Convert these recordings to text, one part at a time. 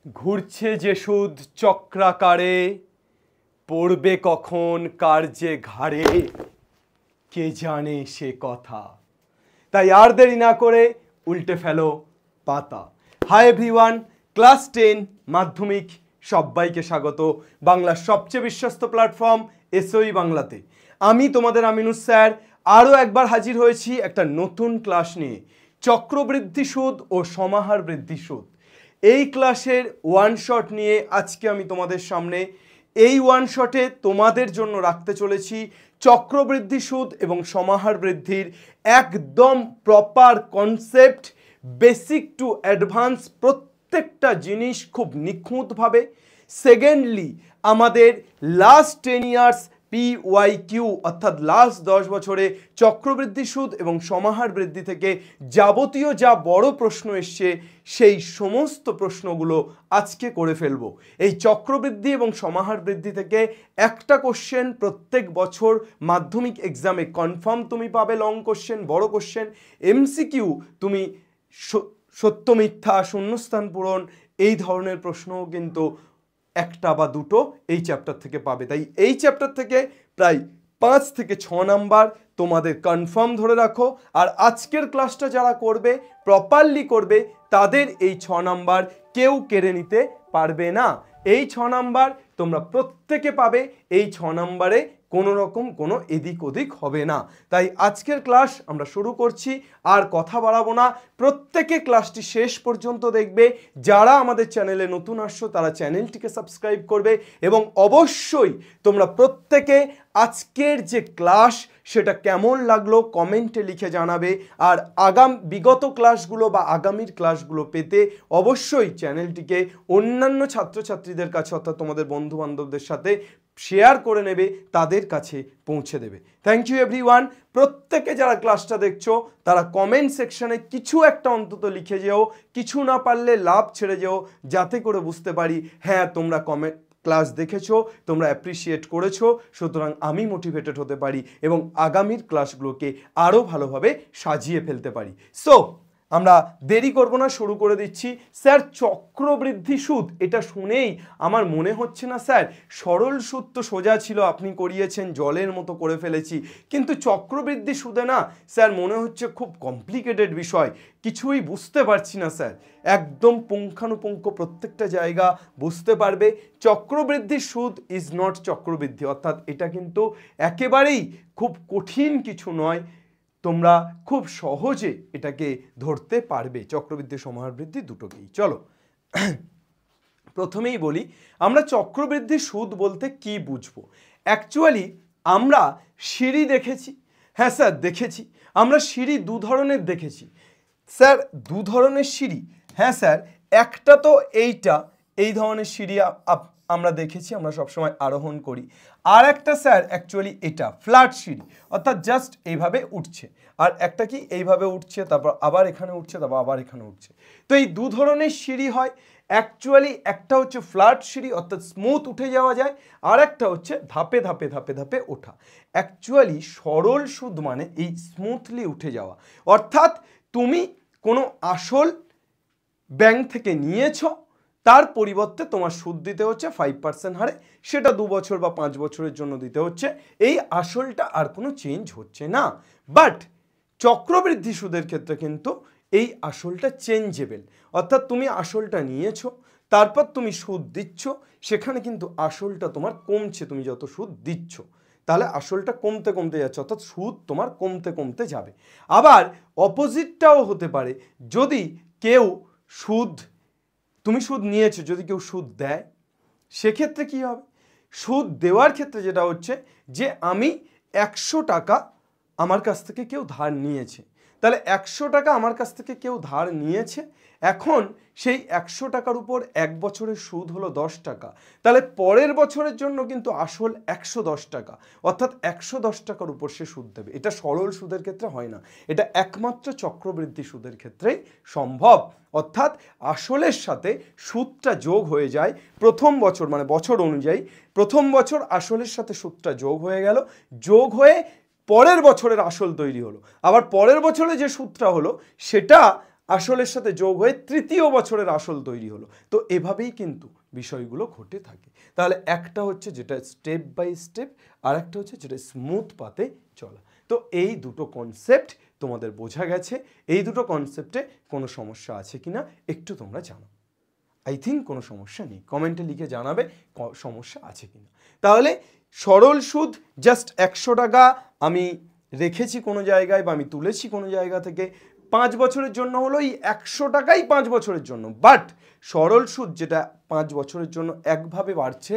ঘুরছে যে সুদ চক্রাকারে, পড়বে কখন কার যে ঘাড়ে, কে জানে সে কথা। তাই আর দেরি না করে উল্টে ফেলো পাতা। হাই এভরিওয়ান, ক্লাস 10 মাধ্যমিক সবাইকে স্বাগত বাংলার সবচেয়ে বিশ্বস্ত প্ল্যাটফর্ম এসওই বাংলাতে। আমি তোমাদের আমিনুস স্যার আরও একবার হাজির হয়েছি একটা নতুন ক্লাস নিয়ে, চক্রবৃদ্ধি সুদ ও সমাহার বৃদ্ধি সুদ। এই ক্লাসের ওয়ান শট নিয়ে আজকে আমি তোমাদের সামনে এই ওয়ান শটে তোমাদের জন্য রাখতে চলেছি চক্রবৃদ্ধি সুদ এবং সমাহার বৃদ্ধির একদম proper concept, basic to advance প্রত্যেকটা জিনিস খুব নিখুঁতভাবে। সেকেন্ডলি, আমাদের লাস্ট 10 ইয়ার্স PYQ অর্থাৎ লাস্ট 10 বছরে চক্রবৃদ্ধি সুদ এবং সমাহার বৃদ্ধি থেকে যাবতীয় যা বড় প্রশ্ন এসছে সেই সমস্ত প্রশ্নগুলো আজকে করে ফেলবো। এই চক্রবৃদ্ধি এবং সমাহার বৃদ্ধি থেকে একটা কোশ্চেন প্রত্যেক বছর মাধ্যমিক এক্সামে কনফার্ম তুমি পাবে, লং কোশ্চেন, বড় কোশ্চেন। MCQ তুমি সত্য মিথ্যা, শূন্যস্থান পূরণ এই ধরনের প্রশ্নও কিন্তু একটা বা দুটো এই চ্যাপ্টার থেকে পাবে। তাই এই চ্যাপ্টার থেকে প্রায় 5 থেকে 6 নাম্বার তোমাদের কনফার্ম ধরে রাখো। আর আজকের ক্লাসটা যারা করবে, প্রপারলি করবে, তাদের এই 6 নাম্বার কেউ কেড়ে নিতে পারবে না। এই 6 নাম্বার তোমরা প্রত্যেকে পাবে। এই 6 নাম্বারে কোনো রকম কোনো এদিক ওদিক হবে না। তাই আজকের ক্লাস আমরা শুরু করছি, আর কথা বাড়াবো না। প্রত্যেকে ক্লাসটি শেষ পর্যন্ত দেখবে। যারা আমাদের চ্যানেলে নতুন আসছো তারা চ্যানেলটিকে সাবস্ক্রাইব করবে এবং অবশ্যই তোমরা প্রত্যেকে আজকের যে ক্লাস সেটা কেমন লাগলো কমেন্টে লিখে জানাবে। আর বিগত ক্লাসগুলো বা আগামীর ক্লাসগুলো পেতে অবশ্যই চ্যানেলটিকে অন্যান্য ছাত্রছাত্রীদের কাছে অর্থাৎ তোমাদের বন্ধু বান্ধবদের সাথে শেয়ার করে নেবে, তাদের কাছে পৌঁছে দেবে। Thank you everyone. প্রত্যেকে যারা ক্লাসটা দেখছো তারা কমেন্ট সেকশনে কিছু একটা অন্তত লিখে যেও, কিছু না পারলে লাভ ছেড়ে যেও, যাতে করে বুঝতে পারি হ্যাঁ তোমরা ক্লাস দেখেছো, তোমরা অ্যাপ্রিসিয়েট করেছো, সুতরাং আমি মোটিভেটেড হতে পারি এবং আগামীর ক্লাসগুলোকে আরও ভালোভাবে সাজিয়ে ফেলতে পারি। সো আমরা দেরি করব না, শুরু করে দিচ্ছি। স্যার চক্রবৃদ্ধি সুদ, এটা শুনেই আমার মনে হচ্ছে না স্যার সরল সুদ তো সোজা ছিল, আপনি করিয়েছেন, জলের মতো করে ফেলেছি, কিন্তু চক্রবৃদ্ধি সুদে না স্যার মনে হচ্ছে খুব কমপ্লিকেটেড বিষয়, কিছুই বুঝতে পারছি না স্যার। একদম পুঙ্খানুপুঙ্খ প্রত্যেকটা জায়গা বুঝতে পারবে। চক্রবৃদ্ধি সুদ ইজ নট চক্রবৃদ্ধি, অর্থাৎ এটা কিন্তু একেবারেই খুব কঠিন কিছু নয়, তোমরা খুব সহজে এটাকে ধরতে পারবে, চক্রবৃদ্ধি সমাহার বৃদ্ধি দুটোকেই। চলো প্রথমেই বলি আমরা চক্রবৃদ্ধি সুদ বলতে কি বুঝবো। অ্যাকচুয়ালি আমরা সিঁড়ি দেখেছি, হ্যাঁ স্যার দেখেছি, আমরা সিঁড়ি দু ধরনের দেখেছি। স্যার দু ধরনের সিঁড়ি, হ্যাঁ স্যার, একটা তো এই ধরনের সিঁড়ি আমরা দেখেছি, আমরা সবসময় আরোহণ করি। আর একটা স্যার অ্যাকচুয়ালি এটা ফ্ল্যাট সিঁড়ি, অর্থাৎ জাস্ট এইভাবে উঠছে, আর একটা কি এইভাবে উঠছে, তারপর আবার এখানে উঠছে, তারপর আবার এখানে উঠছে। তো এই দু ধরনের সিঁড়ি হয়। অ্যাকচুয়ালি একটা হচ্ছে ফ্ল্যাট সিঁড়ি অর্থাৎ স্মুথ উঠে যাওয়া যায়, আর একটা হচ্ছে ধাপে ধাপে ধাপে ধাপে ওঠা। অ্যাকচুয়ালি সরল সুদ মানে এই স্মুথলি উঠে যাওয়া, অর্থাৎ তুমি কোনো আসল ব্যাংক থেকে নিয়েছো, তার পরিবর্তে তোমার সুদ দিতে হচ্ছে 5% হারে, সেটা 2 বছর বা 5 বছরের জন্য দিতে হচ্ছে। এই আসলটা আর কোনো চেঞ্জ হচ্ছে না। বাট চক্রবৃদ্ধি সুদের ক্ষেত্রে কিন্তু এই আসলটা চেঞ্জেবল, অর্থাৎ তুমি আসলটা নিয়েছো, তারপর তুমি সুদ দিচ্ছ, সেখানে কিন্তু আসলটা তোমার কমছে, তুমি যত সুদ দিচ্ছ তাহলে আসলটা কমতে কমতে যাচ্ছে, অর্থাৎ সুদ তোমার কমতে কমতে যাবে। আবার অপোজিটটাও হতে পারে, যদি কেউ তুমি সুদ নিয়েছো, যদি কেউ সুদ দেয়, সেক্ষেত্রে কি হবে? সুদ দেওয়ার ক্ষেত্রে যেটা হচ্ছে যে আমি 100 টাকা আমার কাছ থেকে কেউ ধার নিয়েছে, তাহলে 100 টাকা আমার কাছ থেকে কেউ ধার নিয়েছে, এখন সেই 100 টাকার উপর 1 বছরের সুদ হলো 10 টাকা, তাহলে পরের বছরের জন্য কিন্তু আসল 110 টাকা, অর্থাৎ 110 টাকার উপর সে সুদ দেবে। এটা সরল সুদের ক্ষেত্রে হয় না, এটা একমাত্র চক্রবৃদ্ধি সুদের ক্ষেত্রেই সম্ভব। অর্থাৎ আসলের সাথে সুদটা যোগ হয়ে যায় প্রথম বছর, মানে বছর অনুযায়ী প্রথম বছর আসলের সাথে সুদটা যোগ হয়ে গেল, যোগ হয়ে পরের বছরের আসল তৈরি হলো, আবার পরের বছরে যে সুদটা হলো সেটা আসলের সাথে যোগ হয়ে তৃতীয় বছরের আসল তৈরি হলো। তো এভাবেই কিন্তু বিষয়গুলো ঘটে থাকে। তাহলে একটা হচ্ছে যেটা স্টেপ বাই স্টেপ, আর একটা হচ্ছে যেটা স্মুথ পাতে চলা। তো এই দুটো কনসেপ্ট তোমাদের বোঝা গেছে। এই দুটো কনসেপ্টে কোনো সমস্যা আছে কিনা একটু তোমরা জানো। আই থিঙ্ক কোনো সমস্যা নেই, কমেন্টে লিখে জানাবে সমস্যা আছে কিনা। তাহলে সরল সুদ জাস্ট 100 টাকা আমি রেখেছি কোনো জায়গায় বা আমি তুলেছি কোনো জায়গা থেকে, 5 বছরের জন্য হলো এই 100 টাকাই 5 বছরের জন্য। বাট সরল সুদ যেটা 5 বছরের জন্য একভাবে বাড়ছে,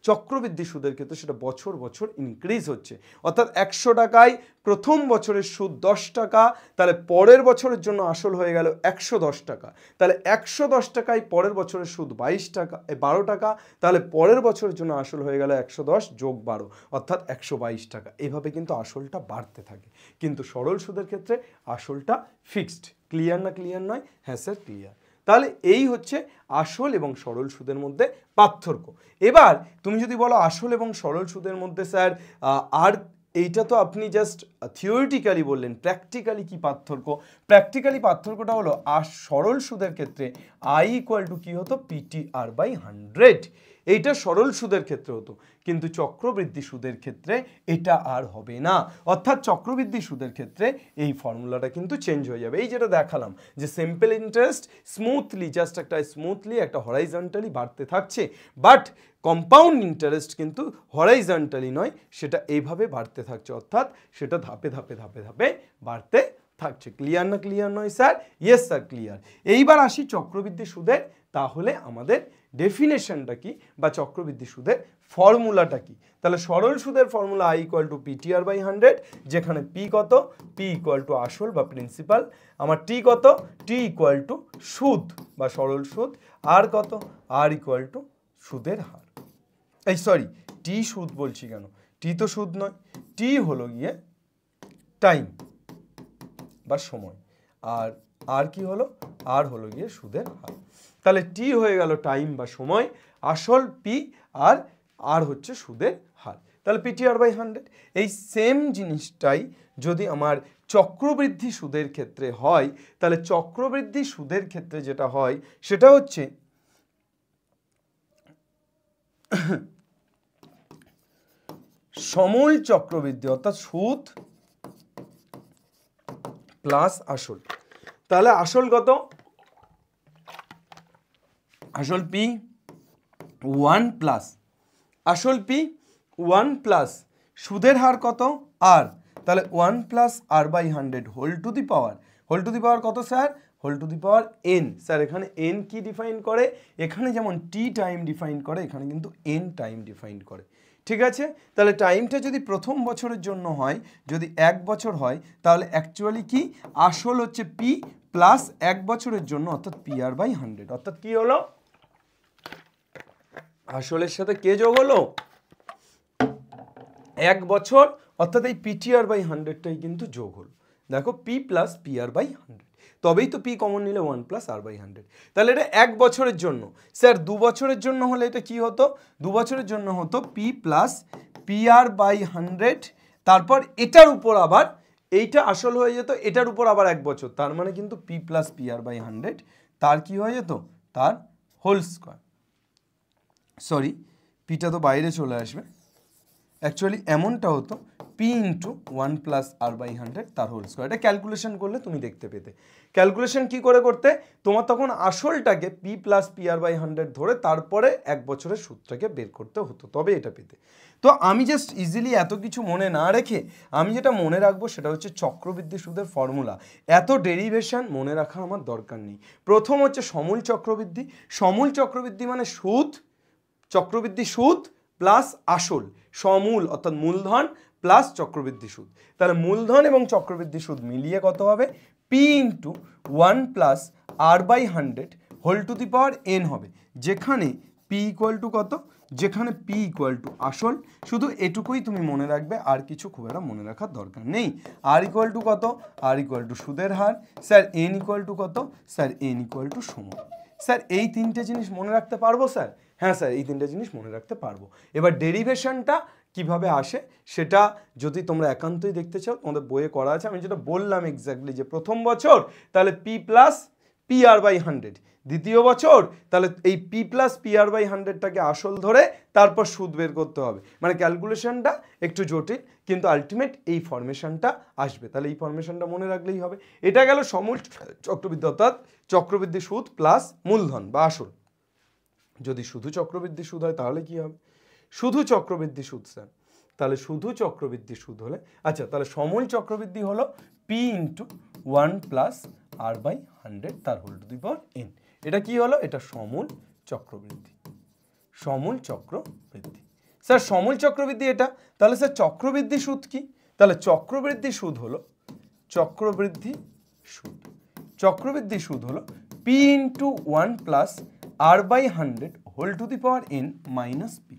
চক্রবৃদ্ধি সুদের ক্ষেত্রে সেটা বছর বছর ইনক্রিজ হচ্ছে। অর্থাৎ 100 টাকায় প্রথম বছরের সুদ 10 টাকা, তাহলে পরের বছরের জন্য আসল হয়ে গেল 110 টাকা। তাহলে 110 টাকায় পরের বছরের সুদ 12 টাকা, তাহলে পরের বছরের জন্য আসল হয়ে গেল 110 যোগ 12 অর্থাৎ 122 টাকা। এভাবে কিন্তু আসলটা বাড়তে থাকে। কিন্তু সরল সুদের ক্ষেত্রে আসলটা ফিক্সড। ক্লিয়ার না ক্লিয়ার নয়? হ্যাঁ স্যার ক্লিয়ার। তাহলে এই হচ্ছে আসল এবং সরল সুদের মধ্যে পার্থক্য। এবার তুমি যদি বলো আসল এবং সরল সুদের মধ্যে স্যার আর এইটা তো আপনি জাস্ট থিওরিটিক্যালি বললেন, প্র্যাকটিক্যালি কি পার্থক্য? প্র্যাকটিক্যালি পার্থক্যটা হলো সরল সুদের ক্ষেত্রে আই ইকুয়াল টু কী হতো, PTR/100। এইটা সরল সুদের ক্ষেত্রে হতো, কিন্তু চক্রবৃদ্ধি সুদের ক্ষেত্রে এটা আর হবে না। অর্থাৎ চক্রবৃদ্ধি সুদের ক্ষেত্রে এই ফর্মুলাটা কিন্তু চেঞ্জ হয়ে যাবে। এই যেটা দেখালাম যে সিম্পল ইন্টারেস্ট স্মুথলি, জাস্ট একটা স্মুথলি একটা হরাইজন্টালি বাড়তে থাকছে, বাট কম্পাউন্ড ইন্টারেস্ট কিন্তু হরাইজন্টালি নয়, সেটা এইভাবে বাড়তে থাকছে। অর্থাৎ সেটা ধাপে ধাপে ধাপে ধাপে বাড়তে থাকছে। ক্লিয়ার না ক্লিয়ার নয় স্যার? Yes sir clear. এইবার আসি চক্রবৃদ্ধি সুদের। তাহলে আমাদের ডেফিনেশনটা কি বা চক্রবৃদ্ধি সুদের ফর্মুলাটা কি? তাহলে সরল সুদের formula I equal to PTR/100, যেখানে P কত, P ইকুয়াল টু আসল বা প্রিন্সিপাল, আমার T কত, T ইকুয়াল টু সুদ বা সরল সুদ, আর কত, R ইকুয়াল টু সুদের হার। এই সরি, টি সুদ বলছি কেন, টি তো সুদ নয়, টি হলো গিয়ে টাইম বা সময়, আর আর কি হলো, আর হলো গিয়ে সুদের হার। তাহলে টি হয়ে গেল টাইম বা সময়, আসল পি, আর আর হচ্ছে সুদের হার। তাহলে PTR/100। এই সেম জিনিসটাই যদি আমার চক্রবৃদ্ধি সুদের ক্ষেত্রে হয়, তাহলে চক্রবৃদ্ধি সুদের ক্ষেত্রে যেটা হয় সেটা হচ্ছে সমূল চক্রবৃদ্ধি, অর্থাৎ সুদ প্লাস আসল। তাহলে আসল কত, আসল পি 1 প্লাস, আসল পি 1 প্লাস সুদের হার কত, আর। তাহলে 1 plus R/100 whole to the power কত sir, whole to the power n। Sir এখানে n কি ডিফাইন করে, এখানে যেমন t টাইম ডিফাইন করে, এখানে কিন্তু n টাইম ডিফাইন করে। ঠিক আছে? তাহলে টাইমটা যদি প্রথম বছরের জন্য হয়, যদি 1 বছর হয়, তাহলে অ্যাকচুয়ালি কি আসল হচ্ছে p প্লাস 1 বছরের জন্য, অর্থাৎ PR/100। অর্থাৎ কি হলো, আসলের সাথে কে যোগ হলো, 1 বছর, অর্থাৎ এই PTR/100টাই কিন্তু যোগ হলো। দেখো P প্লাস PR/100, তবেই তো P কমন নিলে 1 প্লাস R/100। তাহলে এটা 1 বছরের জন্য। স্যার 2 বছরের জন্য হলে এটা কি হতো, 2 বছরের জন্য হতো P প্লাস PR/100, তারপর এটার উপর আবার এইটা আসল হয়ে যেত, এটার উপর আবার 1 বছর, তার মানে কিন্তু P প্লাস PR/100 তার কি হয়ে যেত, তার হোল স্কোয়ার। সরি, পিটা তো বাইরে চলে আসবে, অ্যাকচুয়ালি এমনটা হতো P ইন্টু 1 প্লাস R/100 তার হোল স্কোয়ার। এটা ক্যালকুলেশন করলে তুমি দেখতে পেতে। ক্যালকুলেশন কি করে করতে, তোমার তখন আসলটাকে P প্লাস PR/100 ধরে তারপরে 1 বছরের সুদটাকে বের করতে হতো, তবে এটা পেতে। তো আমি জাস্ট ইজিলি এত কিছু মনে না রেখে আমি যেটা মনে রাখবো সেটা হচ্ছে চক্রবৃদ্ধি সুদের ফর্মুলা। এত ডেরিভেশন মনে রাখার আমার দরকার নেই। প্রথম হচ্ছে সমূল চক্রবৃদ্ধি। সমূল চক্রবৃদ্ধি মানে সুদ, চক্রবৃদ্ধি সুদ প্লাস আসল, সমূল অর্থাৎ মূলধন প্লাস চক্রবৃদ্ধি সুদ। তাহলে মূলধন এবং চক্রবৃদ্ধি সুদ মিলিয়ে কত হবে, P into 1 plus R/100 whole to the power n হবে, যেখানে P ইকুয়াল টু কত, যেখানে P ইকুয়াল টু আসল। শুধু এটুকুই তুমি মনে রাখবে, আর কিছু খুব একটা মনে রাখার দরকার নেই। R ইকুয়াল টু কত, R ইকুয়াল টু সুদের হার। স্যার n ইকুয়াল টু কত, স্যার n ইকুয়াল টু সময়। স্যার এই তিনটে জিনিস মনে রাখতে পারবো স্যার? হ্যাঁ স্যার এই তিনটে জিনিস মনে রাখতে পারবো। এবার ডেরিভেশনটা কিভাবে আসে সেটা যদি তোমরা একান্তই দেখতে চাও তোমাদের বইয়ে করা আছে। আমি যেটা বললাম এক্স্যাক্টলি যে প্রথম বছর তাহলে P plus P R by 100, দ্বিতীয় বছর তাহলে এই P plus P R by 100টাকে আসল ধরে তারপর সুদ বের করতে হবে। মানে ক্যালকুলেশনটা একটু জটিল, কিন্তু আলটিমেট এই ফরমেশনটা আসবে। তাহলে এই ফরমেশনটা মনে রাখলেই হবে। এটা গেল সমূল চক্রবৃদ্ধি, অর্থাৎ চক্রবৃদ্ধি সুদ প্লাস মূলধন বা আসল। যদি শুধু চক্রবৃদ্ধি সুদ হয় তাহলে কি হবে? শুধু চক্রবৃদ্ধি সুদ স্যার, তাহলে শুধু চক্রবৃদ্ধি সুদ হলে আচ্ছা, তাহলে সমূল চক্রবৃদ্ধি হলো P into 1 plus R by 100 তার whole to the power n. এটা কি হলো? এটা সমূল চক্রবৃদ্ধি। সমূল চক্রবৃদ্ধি স্যার, সমূল চক্রবৃদ্ধি এটা। তাহলে স্যার চক্রবৃদ্ধি সুদ কি? তাহলে চক্রবৃদ্ধি সুদ হলো চক্রবৃদ্ধি সুদ। চক্রবৃদ্ধি সুদ হলো P into 1 plus R by 100 whole to the power n minus P.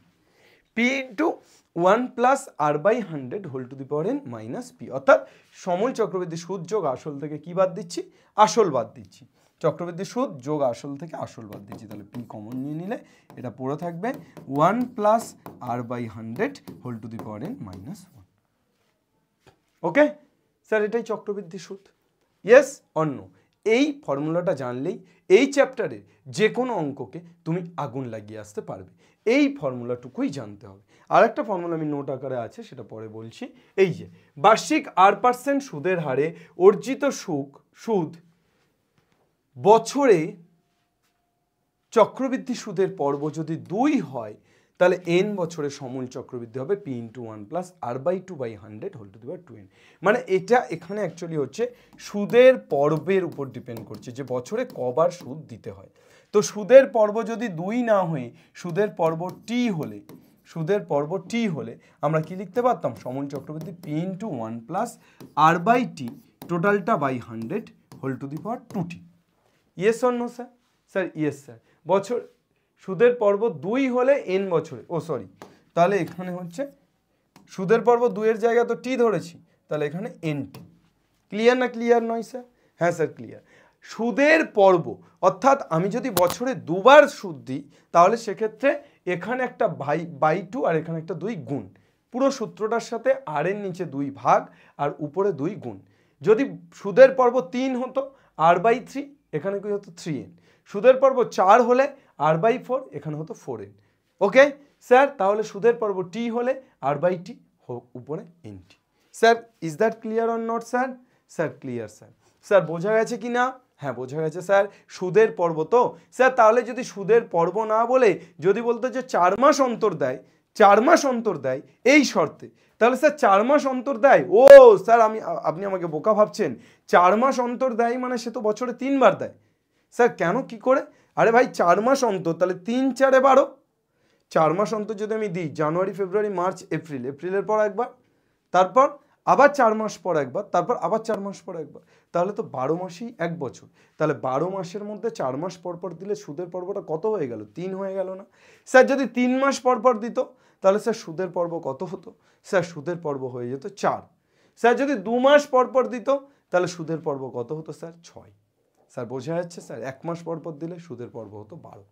P into 1 plus R by 100 whole to the power n minus P. অর্থাৎ সমূল চক্রবৃদ্ধি সুদ যোগ আসল থেকে কি বাদ দিচ্ছি? আসল বাদ দিচ্ছি। চক্রবৃদ্ধি সুদ যোগ আসল থেকে আসল বাদ দিচ্ছি। তাহলে পি কমন নিয়ে নিলে এটা পুরো থাকবে 1 plus R by 100 whole to the power n minus 1। Okay sir, এটাই চক্রবৃদ্ধি সুদ। Yes or no? এই ফর্মুলাটা জানলেই এই চ্যাপ্টারের যে কোনো অঙ্ককে তুমি আগুন লাগিয়ে আসতে পারবে। এই ফর্মুলাটুকুই জানতে হবে। আর একটা ফর্মুলা আমি নোট আকারে আছে, সেটা পরে বলছি। এই যে বার্ষিক 8% সুদের হারে অর্জিত সুদ বছরে চক্রবৃদ্ধি সুদের পর্ব যদি 2 হয় তাহলে এন বছরে সমূল চক্রবৃদ্ধি হবে P into 1 plus R by 2 by 100 whole to the power 2n। মানে এটা এখানে অ্যাকচুয়ালি হচ্ছে সুদের পর্বের উপর ডিপেন্ড করছে যে বছরে কবার সুদ দিতে হয়। তো সুদের পর্ব যদি 2 না হয়ে সুদের পর্ব টি হলে আমরা কি লিখতে পারতাম? সমূল চক্রবৃদ্ধি P into 1 plus R by T টোটালটা by 100 whole to the power 2t। Yes or no sir? Sir yes sir. বছর সুদের পর্ব 2 হলে এন বছরে, তাহলে এখানে হচ্ছে সুদের পর্ব 2 এর জায়গায় তো টি ধরেছি, তাহলে এখানে এন টি। ক্লিয়ার না ক্লিয়ার নয় স্যার? হ্যাঁ স্যার ক্লিয়ার। সুদের পর্ব অর্থাৎ আমি যদি বছরে 2 বার সুদ দিই তাহলে সেক্ষেত্রে এখানে একটা বাই 2 আর এখানে একটা 2 গুণ, পুরো সূত্রটার সাথে আর এর নিচে 2 ভাগ আর উপরে 2 গুণ। যদি সুদের পর্ব 3 হতো আর বাই 3, এখানে কি হতো 3n। সুদের পর্ব 4 হলে আর বাই 4, এখানে হতো 4n। ওকে স্যার, তাহলে সুদের পর্ব টি হলে আর বাই টি উপরে N T. Sir is that clear or not sir? Sir clear sir. Sir বোঝা গেছে কি না? হ্যাঁ বোঝা গেছে স্যার। সুদের পর্ব তো স্যার, তাহলে যদি সুদের পর্ব না বলে যদি বলতো যে 4 মাস অন্তর দেয়, 4 মাস অন্তর দেয় এই শর্তে, তাহলে স্যার 4 মাস অন্তর দেয়। ও স্যার আপনি আমাকে বোকা ভাবছেন? 4 মাস অন্তর দেয় মানে সে তো বছরে 3 বার দেয়। স্যার কেন, কি করে? আরে ভাই 4 মাস অন্তর, তাহলে 3 4 12। 4 মাস অন্তর যদি আমি দিই, জানুয়ারি ফেব্রুয়ারি মার্চ এপ্রিল, এপ্রিলের পর একবার, তারপর আবার 4 মাস পর একবার, তারপর আবার 4 মাস পর একবার, তাহলে তো 12 মাসই 1 বছর। তাহলে 12 মাসের মধ্যে 4 মাস পর পর দিলে সুদের পর্বটা কত হয়ে গেল? 3 হয়ে গেল না? স্যার যদি 3 মাস পর পর দিত তাহলে স্যার সুদের পর্ব কত হতো? স্যার সুদের পর্ব হয়ে যেত 4। স্যার যদি 2 মাস পর পর দিত তাহলে সুদের পর্ব কত হতো স্যার? 6। স্যার বোঝা যাচ্ছে স্যার? 1 মাস পর পর দিলে সুদের পর্ব হতো 12।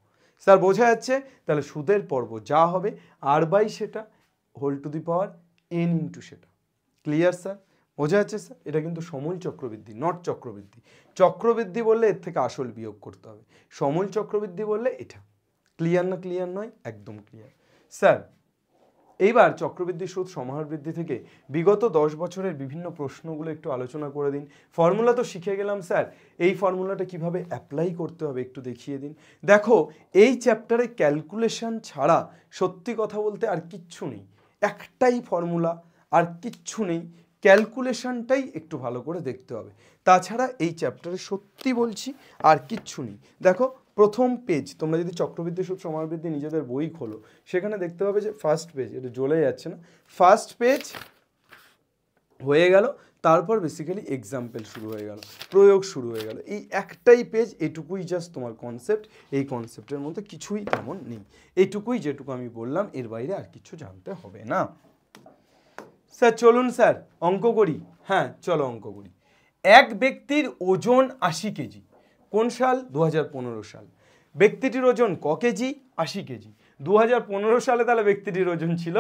স্যার বোঝা যাচ্ছে? তাহলে সুদের পর্ব যা হবে আর বাই সেটা whole to the power N into সেটা। Clear sir? বোঝা যাচ্ছে স্যার? এটা কিন্তু সমূল চক্রবৃদ্ধি, নট চক্রবৃদ্ধি। চক্রবৃদ্ধি বললে এর থেকে আসল বিয়োগ করতে হবে, সমূল চক্রবৃদ্ধি বললে এটা। ক্লিয়ার না ক্লিয়ার নয়? একদম ক্লিয়ার স্যার। এইবার চক্রবৃদ্ধি সুদ সমাহার বৃদ্ধি থেকে বিগত 10 বছরের বিভিন্ন প্রশ্নগুলো একটু আলোচনা করে দিন। ফর্মুলা তো শিখে গেলাম স্যার, এই ফর্মুলাটা কিভাবে অ্যাপ্লাই করতে হবে একটু দেখিয়ে দিন। দেখো এই চ্যাপ্টারে ক্যালকুলেশন ছাড়া সত্যি কথা বলতে আর কিচ্ছু নেই, একটাই ফর্মুলা, আর কিচ্ছু নেই। ক্যালকুলেশনটাই একটু ভালো করে দেখতে হবে, তাছাড়া এই চ্যাপ্টারে সত্যি বলছি আর কিচ্ছু নেই। দেখো প্রথম পেজ, তোমরা যদি চক্রবৃদ্ধি সুদ সমাহার বৃদ্ধি নিজেদের বই খোলো, সেখানে দেখতে পাবে যে ফার্স্ট পেজ, এটা জ্বলে যাচ্ছে না, ফার্স্ট পেজ হয়ে গেল, তারপর বেসিক্যালি এক্সাম্পল শুরু হয়ে গেল, প্রয়োগ শুরু হয়ে গেল। এই একটাই পেজ, এটুকুই জাস্ট তোমার কনসেপ্ট। এই কনসেপ্টের মধ্যে কিছুই তেমন নেই, এইটুকুই যেটুকু আমি বললাম, এর বাইরে আর কিছু জানতে হবে না। স্যার চলুন স্যার অঙ্ক করি। হ্যাঁ চলো অঙ্ক করি। এক ব্যক্তির ওজন 80 কেজি, কোন সাল? 2015 সাল। ব্যক্তিটির ওজন ক কেজি? 80 কেজি। 2015 সালে তাহলে ব্যক্তিটির ওজন ছিল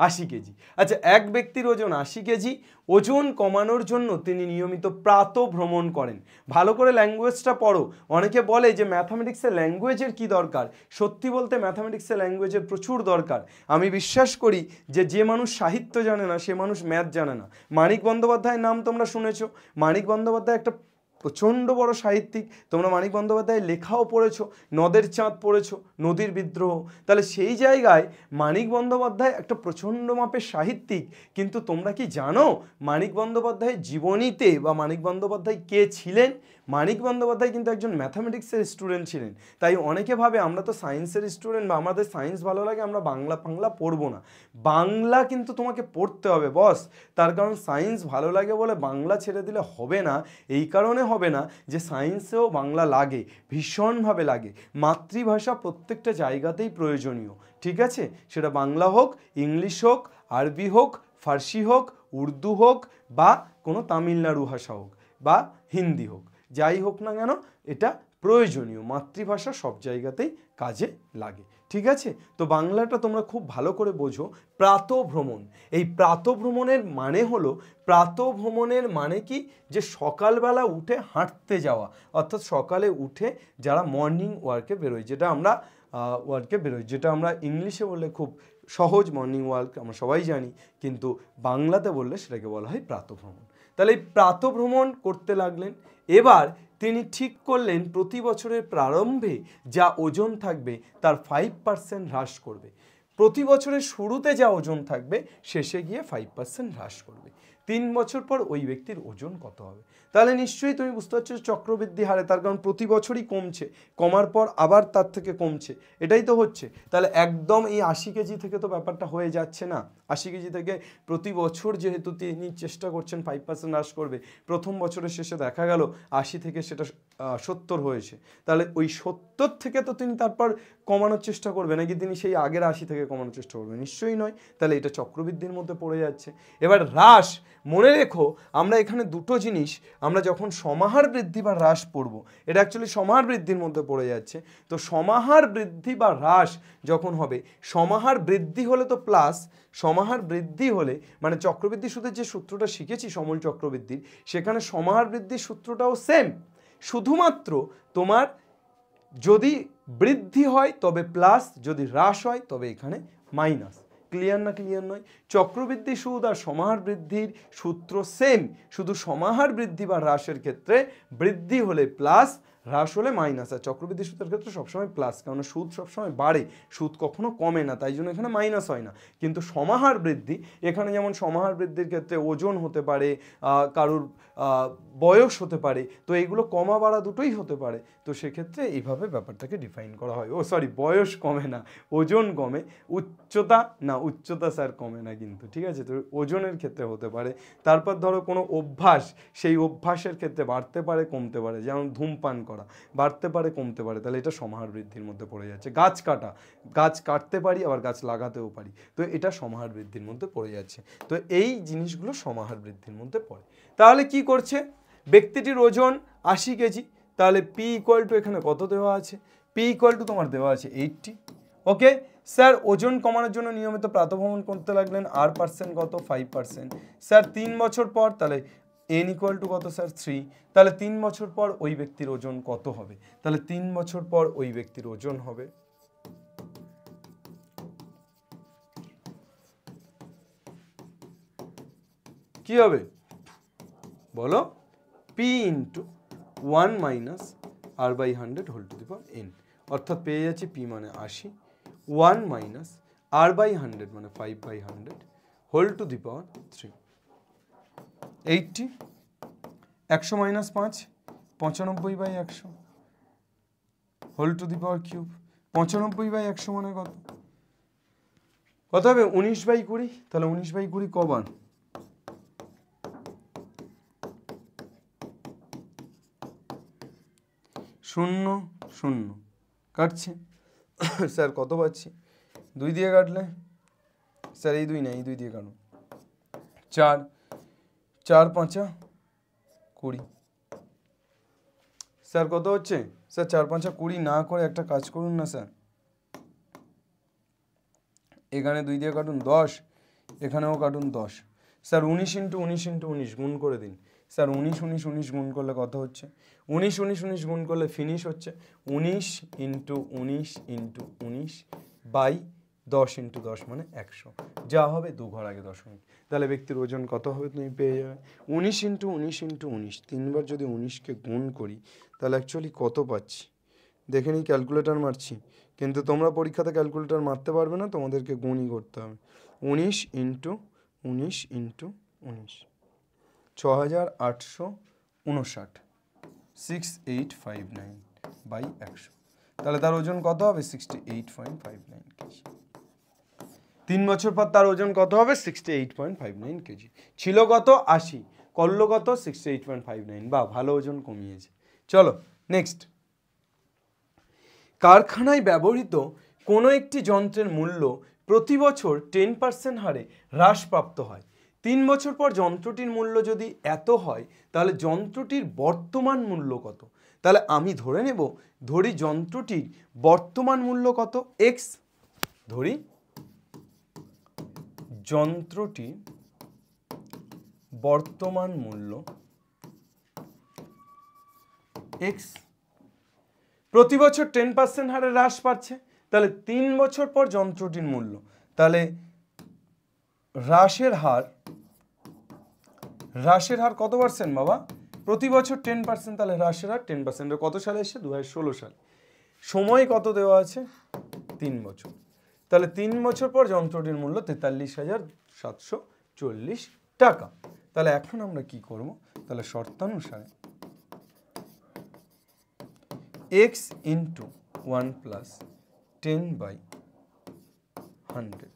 80 কেজি। আচ্ছা, এক ব্যক্তির ওজন 80 কেজি, ওজন কমানোর জন্য তিনি নিয়মিত প্রাতঃভ্রমণ করেন। ভালো করে ল্যাঙ্গুয়েজটা পড়ো। অনেকে বলে যে ম্যাথামেটিক্সে ল্যাঙ্গুয়েজের কি দরকার। সত্যি বলতে ম্যাথামেটিক্সে ল্যাঙ্গুয়েজের প্রচুর দরকার। আমি বিশ্বাস করি যে মানুষ সাহিত্য জানে না সে মানুষ ম্যাথ জানে না। মানিক বন্দ্যোপাধ্যায়ের নাম তোমরা শুনেছো। মানিক বন্দ্যোপাধ্যায় একটা প্রচণ্ড বড় সাহিত্যিক। তোমরা মানিক বন্দ্যোপাধ্যায়ের লেখাও পড়েছো, নদের চাঁদ পড়েছো, নদীর বিদ্রোহ। তাহলে সেই জায়গায় মানিক বন্দ্যোপাধ্যায় একটা প্রচণ্ড মাপের সাহিত্যিক। কিন্তু তোমরা কি জানো মানিক বন্দ্যোপাধ্যায়ের জীবনীতে বা মানিক বন্দ্যোপাধ্যায় কে ছিলেন? মানিক বন্দ্যোপাধ্যায় কিন্তু একজন ম্যাথামেটিক্সের স্টুডেন্ট ছিলেন। তাই অনেকে ভাবে আমরা তো সায়েন্সের স্টুডেন্ট বা আমাদের সায়েন্স ভালো লাগে, আমরা বাংলা পড়বো না। বাংলা কিন্তু তোমাকে পড়তে হবে বস। তার কারণ সায়েন্স ভালো লাগে বলে বাংলা ছেড়ে দিলে হবে না। এই কারণে হবে না যে সায়েন্সেও বাংলা লাগে, ভীষণভাবে লাগে। মাতৃভাষা প্রত্যেকটা জায়গাতেই প্রয়োজনীয়, ঠিক আছে? সেটা বাংলা হোক, ইংলিশ হোক, আরবি হোক, ফার্সি হোক, উর্দু হোক, বা কোনো তামিলনাড়ু ভাষা হোক, বা হিন্দি হোক, যাই হোক না কেন এটা প্রয়োজনীয়। মাতৃভাষা সব জায়গাতেই কাজে লাগে, ঠিক আছে? তো বাংলাটা তোমরা খুব ভালো করে বোঝো। প্রাতঃভ্রমণ, এই প্রাতঃভ্রমণের মানে হলো, প্রাতঃভ্রমণের মানে কি, যে সকালবেলা উঠে হাঁটতে যাওয়া, অর্থাৎ সকালে উঠে যারা মর্নিং ওয়ার্কে বেরোয়, যেটা আমরা ইংলিশে বললে খুব সহজ মর্নিং ওয়ার্ক, আমরা সবাই জানি, কিন্তু বাংলাতে বললে সেটাকে বলা হয় প্রাতঃভ্রমণ। তাহলে এই প্রাতঃভ্রমণ করতে লাগলেন। এবার তিনি ঠিক করলেন প্রতি বছরের প্রারম্ভে যা ওজন থাকবে তার 5% হ্রাস করবে। প্রতি বছরের শুরুতে যা ওজন থাকবে শেষে গিয়ে 5% হ্রাস করবে। 3 বছর পর ওই ব্যক্তির ওজন কত হবে? তাহলে নিশ্চয়ই তুমি বুঝতে পারছো চক্রবৃদ্ধি হারে, তার কারণ প্রতি বছরই কমছে, কমার পর আবার তার থেকে কমছে, এটাই তো হচ্ছে। তাহলে একদম এই 80 কেজি থেকে তো ব্যাপারটা হয়ে যাচ্ছে না। 80 কেজি থেকে প্রতি বছর যেহেতু তিনি চেষ্টা করছেন 5% হ্রাস করবে, প্রথম বছরের শেষে দেখা গেল 80 থেকে সেটা 70 হয়েছে। তাহলে ওই 70 থেকে তো তিনি তারপর কমানোর চেষ্টা করবে, নাকি তিনি সেই আগের 80 থেকে কমানোর চেষ্টা করবে? নিশ্চয়ই নয়। তাহলে এটা চক্রবৃদ্ধির মধ্যে পড়ে যাচ্ছে। এবার হ্রাস, মনে রেখো আমরা এখানে দুটো জিনিস, আমরা যখন সমাহার বৃদ্ধি বা হ্রাস পড়ব, এটা অ্যাকচুয়ালি সমাহার বৃদ্ধির মধ্যে পড়ে যাচ্ছে। তো সমাহার বৃদ্ধি বা হ্রাস যখন হবে, সমাহার বৃদ্ধি হলে তো প্লাস, সমাহার বৃদ্ধি হলে মানে চক্রবৃদ্ধি সুদের যে সূত্রটা শিখেছি সমূল চক্রবৃদ্ধির, সেখানে সমাহার বৃদ্ধির সূত্রটাও সেম। শুধুমাত্র তোমার যদি বৃদ্ধি হয় তবে প্লাস, যদি হ্রাস হয় তবে এখানে মাইনাস। ক্লিয়ার না? ক্লিয়ার নয়? চক্রবৃদ্ধি সুদ আর সমাহার বৃদ্ধির সূত্র সেম, শুধু সমাহার বৃদ্ধি বা হ্রাসের ক্ষেত্রে বৃদ্ধি হলে প্লাস, হ্রাস হলে মাইনাস। আর চক্রবৃদ্ধি সুদের ক্ষেত্রে সবসময় প্লাস, কারণ সুদ সবসময় বাড়ে, সুদ কখনো কমে না, তাই জন্য এখানে মাইনাস হয় না। কিন্তু সমাহার বৃদ্ধি, এখানে যেমন সমাহার বৃদ্ধির ক্ষেত্রে ওজন হতে পারে, কারুর বয়স হতে পারে, তো এইগুলো কমা বাড়া দুটোই হতে পারে। তো সেক্ষেত্রে এইভাবে ব্যাপারটাকে ডিফাইন করা হয়। বয়স কমে না, ওজন কমে। উচ্চতা স্যার কমে না কিন্তু, ঠিক আছে? তো ওজনের ক্ষেত্রে হতে পারে। তারপর ধরো কোনো অভ্যাস, সেই অভ্যাসের ক্ষেত্রে বাড়তে পারে কমতে পারে, যেমন ধূমপান করা, বাড়তে পারে কমতে পারে, তাহলে এটা সমাহার বৃদ্ধির মধ্যে পড়ে যাচ্ছে। গাছ কাটা, গাছ কাটতে পারি আবার গাছ লাগাতেও পারি, তো এটা সমাহার বৃদ্ধির মধ্যে পড়ে যাচ্ছে। তো এই জিনিসগুলো সমাহার বৃদ্ধির মধ্যে পড়ে। তাহলে কি করছে? ব্যক্তিটির ওজন 80 কেজি, তাহলে পি ইকুয়াল টু এখানে কত দেওয়া আছে? পি ইকুয়াল টু তোমার দেওয়া আছে 80। ওকে স্যার, ওজন কমানোর জন্য নিয়মিত প্রাতঃভ্রমণ করতে লাগলেন, আর পার্সেন্ট কত? 5%। স্যার 3 বছর পর, তাহলে এন ইকুয়াল টু কত স্যার? 3। তাহলে 3 বছর পর ওই ব্যক্তির ওজন কত হবে? তাহলে 3 বছর পর ওই ব্যক্তির ওজন হবে, কি হবে বলো? P into 1 minus R by 100 whole to the power n. অর্থাৎ পেয়ে যাচ্ছি পি মানে 80, 1 মাইনাস আর বাই 100 মানে 5/100 whole to the power 3। 80, 100 minus 5, 95/100 whole to the power cube. 95/100 মানে কত? কত হবে? 19/20। তাহলে 19/20 কবার? 0 0 কাটছে। স্যার কত পাচ্ছি? 2 দিয়ে কাটলে স্যার এই 2 না, এই 2 দিয়ে কাটুন। 4 4 5 20। স্যার কত হচ্ছে? স্যার 4 5 20 না করে একটা কাজ করুন না স্যার, এখানে 2 দিয়ে কাটুন 10, এখানেও কাটুন 10। স্যার 19 ইন্টু 19 ইন্টু 19 গুণ করে দিন। স্যার 19 19 19 গুণ করলে কত হচ্ছে? 19 19 19 গুণ করলে ফিনিশ হচ্ছে 19 ইন্টু 19 ইন্টু 19 বাই 10 ইন্টু 10 মানে 100, যা হবে 2 ঘর আগে দশমিক। তাহলে ব্যক্তির ওজন কত হবে তুমি পেয়ে যাবে 19 ইন্টু 19 ইন্টু 19। 3বার যদি 19কে গুণ করি তাহলে অ্যাকচুয়ালি কত পাচ্ছি দেখে নিই, ক্যালকুলেটার মারছি, কিন্তু তোমরা পরীক্ষাতে ক্যালকুলেটার মারতে পারবে না, তোমাদেরকে গুণই করতে হবে। 19 ইন্টু 19 ইন্টু 19 6859, 6859 বাই 100। তাহলে তার ওজন কত হবে 68.59 কেজি। 3 বছর পর তার ওজন কত হবে 68.59 কেজি। ছিল কত 80, করলো কত 68.59, বা ভালো ওজন কমিয়েছে। চলো নেক্সট। কারখানায় ব্যবহৃত কোনো একটি যন্ত্রের মূল্য প্রতি বছর 10% হারে হ্রাসপ্রাপ্ত হয়। 3 বছর পর যন্ত্রটির মূল্য যদি এত হয় তাহলে যন্ত্রটির বর্তমান মূল্য কত? তাহলে আমি ধরে নেব, ধরি যন্ত্রটির বর্তমান মূল্য কত এক্স, ধরি যন্ত্রটির বর্তমান মূল্য এক্স, প্রতি বছর 10% হারে হ্রাস পাচ্ছে, তাহলে 3 বছর পর যন্ত্রটির মূল্য, তাহলে হ্রাসের হার কত পার্সেন্ট বাবা? প্রতি বছর 10%, তাহলে হ্রাসের হার 10%। কত সালে এসছে 2016 সালে। সময় কত দেওয়া আছে 3 বছর, তাহলে 3 বছর পর যন্ত্রটির মূল্য 43,740 টাকা। তাহলে এখন আমরা কি করব, তাহলে শর্তানুসারে x into 1 plus 10/100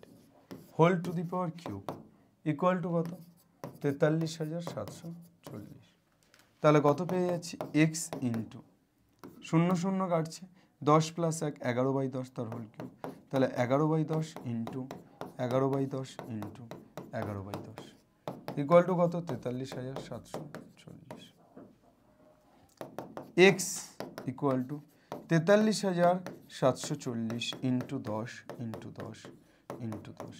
whole to the power cube equal to কত 43,740। তাহলে কত পেয়ে যাচ্ছি x ইন্টু 0 0 কাটছে 10 প্লাস 1 11/10 তার হোল কিউব, তাহলে 11/10 ইন্টু 11/10 ইন্টু 11/10 ইকুয়াল টু কত 43,740। x equal two 43,740 into 10 into 10 into 10,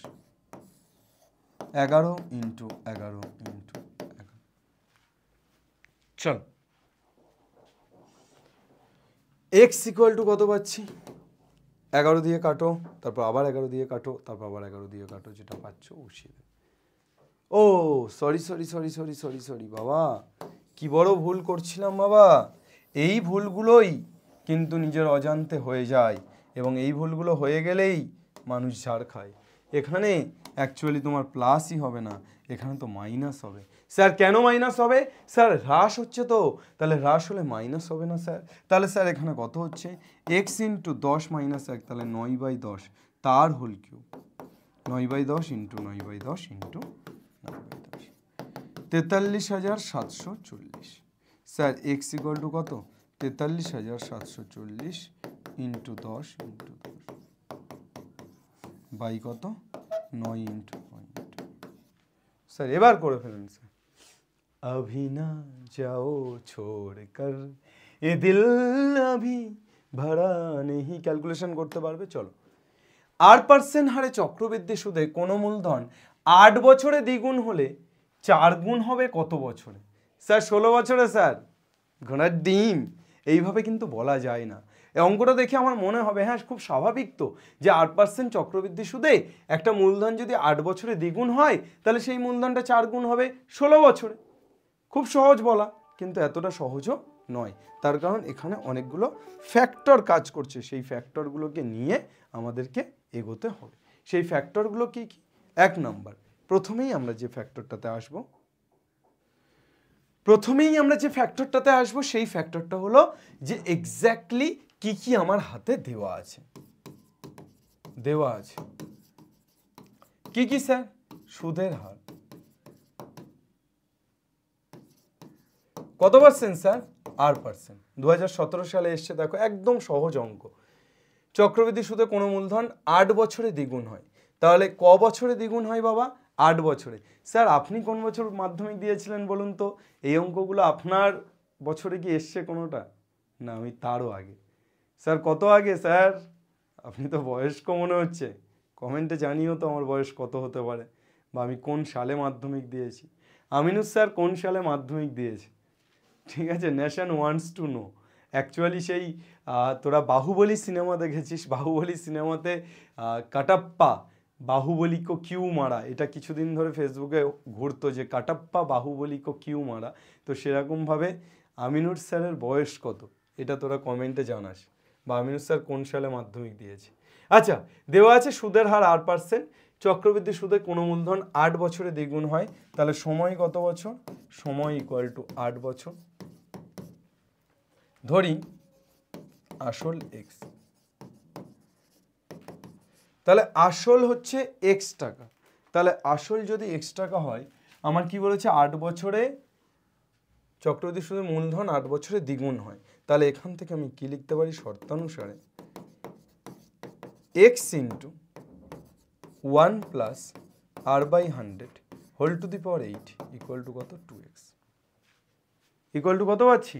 11 into 11 into 11। চল x ইকুয়াল টু কত পাচ্ছি 11 দিয়ে কাটো, তারপর আবার 11 দিয়ে কাটো, তারপর আবার 11 দিয়ে কাটো, যেটা পাচ্ছ বসিয়ে দেবে। ও সরি বাবা, কি বড় ভুল করছিলাম বাবা। এই ভুলগুলোই কিন্তু নিজের অজান্তে হয়ে যায়, এবং এই ভুলগুলো হয়ে গেলেই মানুষ ঝাড় খায়। এখানে অ্যাকচুয়ালি তোমার প্লাসই হবে না, এখানে তো মাইনাস হবে। স্যার কেন মাইনাস হবে? স্যার হ্রাস হচ্ছে তো, তাহলে হ্রাস হলে মাইনাস হবে না স্যার? তাহলে স্যার এখানে কত হচ্ছে x ইন্টু 10 মাইনাস 1, তাহলে 9/10 তার whole cube, 9/10 into 9/10 into 9/10, 43,740। Sir x equal to কত 43,740 ইন্টু 10 ইন্টু 10 বাই কত 9 ইন্টু 9। স্যার এবার করে ফেলুন স্যার। अभी ना जाओ छोड़ कर ये दिल अभी भरा नहीं, ক্যালকুলেশন করতে পারবে? চলো। 8% হারে চক্রবৃদ্ধি সুদে কোনো মূলধন 8 বছরে দ্বিগুণ হলে 4 গুণ হবে কত বছরে? স্যার 16 বছরে। স্যার ঘোড়ার ডিম, এইভাবে কিন্তু বলা যায় না। এই অঙ্কটা দেখে আমার মনে হবে হ্যাঁ খুব স্বাভাবিক তো, যে 8% চক্রবৃদ্ধি সুদে একটা মূলধন যদি 8 বছরে দ্বিগুণ হয় তাহলে সেই মূলধনটা 4 গুণ হবে 16 বছরে। খুব সহজ বলা, কিন্তু এতটা সহজও নয়, তার কারণ এখানে অনেকগুলো ফ্যাক্টর কাজ করছে। সেই ফ্যাক্টরগুলোকে নিয়ে আমাদেরকে এগোতে হবে। সেই ফ্যাক্টরগুলো কি কি? 1 নাম্বার, প্রথমেই আমরা যে ফ্যাক্টরটাতে আসবো সেই ফ্যাক্টরটা হলো যে এক্স্যাক্টলি কি কি আমার হাতে দেওয়া আছে। কি কি স্যার? সুদের হার কত পার্সেন্ট স্যার? 8%। 2017 সালে এসছে, দেখো একদম সহজ অঙ্ক। চক্রবৃদ্ধি সুদে কোনো মূলধন 8 বছরে দ্বিগুণ হয়, তাহলে ক বছরে দ্বিগুণ হয় বাবা? 8 বছরে। স্যার আপনি কোন বছর মাধ্যমিক দিয়েছিলেন বলুন তো? এই অঙ্কগুলো আপনার বছরে কি এসছে কোনোটা? না, আমি তারও আগে। স্যার কত আগে স্যার? আপনি তো বয়স্ক মনে হচ্ছে। কমেন্টে জানিও তো আমার বয়স কত হতে পারে বা আমি কোন সালে মাধ্যমিক দিয়েছি। আমিনুস স্যার কোন সালে মাধ্যমিক দিয়েছে, ঠিক আছে? Nation wants to know. Actually সেই তোরা বাহুবলী সিনেমা দেখেছিস, বাহুবলী সিনেমাতে কাটাপ্পা বাহুবলী কো কিউ মারা, এটা কিছুদিন ধরে ফেসবুকে ঘুরতো যে কাটাপ্পা বাহুবলী কো কিউ মারা। তো সেরকমভাবে আমিনুর স্যারের বয়স কত এটা তোরা কমেন্টে জানাস, বা আমিনুর স্যার কোন সালে মাধ্যমিক দিয়েছে। আচ্ছা, দেওয়া আছে সুদের হার 8%, চক্রবৃদ্ধি সুদের কোনো মূলধন 8 বছরে দ্বিগুণ হয়, তাহলে সময় কত বছর? সময় ইকুয়াল টু 8 বছর। ধরি আসল এক্স, তাহলে আসল হচ্ছে এক্স টাকা। তাহলে আসল যদি এক্স টাকা হয়, আমার কি বলেছে 8 বছরে চক্রবৃদ্ধি সুদের মূলধন 8 বছরে দ্বিগুণ হয়, তাহলে এখান থেকে আমি কি লিখতে পারি শর্তানুসারে X into 1 plus R by 100 whole to the power 8 equal to কত? 2x। ইকুয়াল টু কত পাচ্ছি?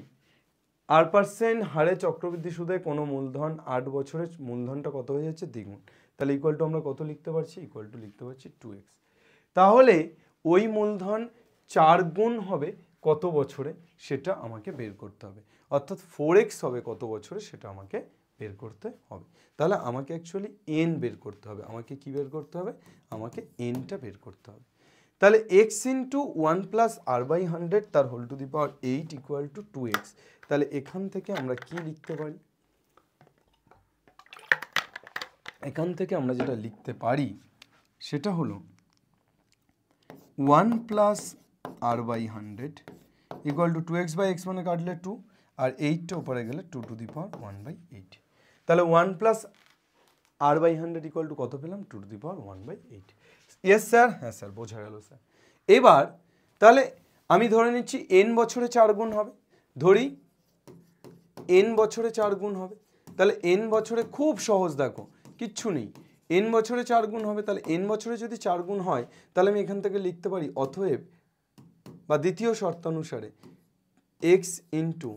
8% হারে চক্রবৃদ্ধি সুদে কোনো মূলধন 8 বছরের মূলধনটা কত হয়ে যাচ্ছে? দ্বিগুণ। তাহলে ইকুয়াল টু আমরা কত লিখতে পারছি? ইকুয়াল টু লিখতে পারছি 2x। তাহলে ওই মূলধন 4 গুণ হবে কত বছরে সেটা আমাকে বের করতে হবে, অর্থাৎ 4x হবে কত বছরে সেটা আমাকে বের করতে হবে। তাহলে আমাকে অ্যাকচুয়ালি n বের করতে হবে। আমাকে কি বের করতে হবে? আমাকে nটা বের করতে হবে। তাহলে x into 1 plus R by 100 তার whole to the power 8 equal to 2x। তাহলে এখান থেকে আমরা কি লিখতে পারি? এখান থেকে আমরা যেটা লিখতে পারি সেটা হলো 1 plus R by 100 equal to 2x by x মানে কাটলে 2, আর 8টা উপরে গেলে 2 টু দি পাওয়ার 1 বাই 8। তাহলে 1 plus R by 100 equal to কত পেলাম? 2 to the power 1 by 8। Yes sir? হ্যাঁ স্যার, বোঝা গেল স্যার। এবার তাহলে আমি ধরে নিচ্ছি n বছরে 4 গুণ হবে। ধরি n বছরে 4 গুণ হবে, তাহলে n বছরে খুব সহজ, দেখো কিচ্ছু নেই, n বছরে 4 গুণ হবে। তাহলে n বছরে যদি 4 গুণ হয়, তাহলে আমি এখান থেকে লিখতে পারি অতএব বা দ্বিতীয় শর্তানুসারে x into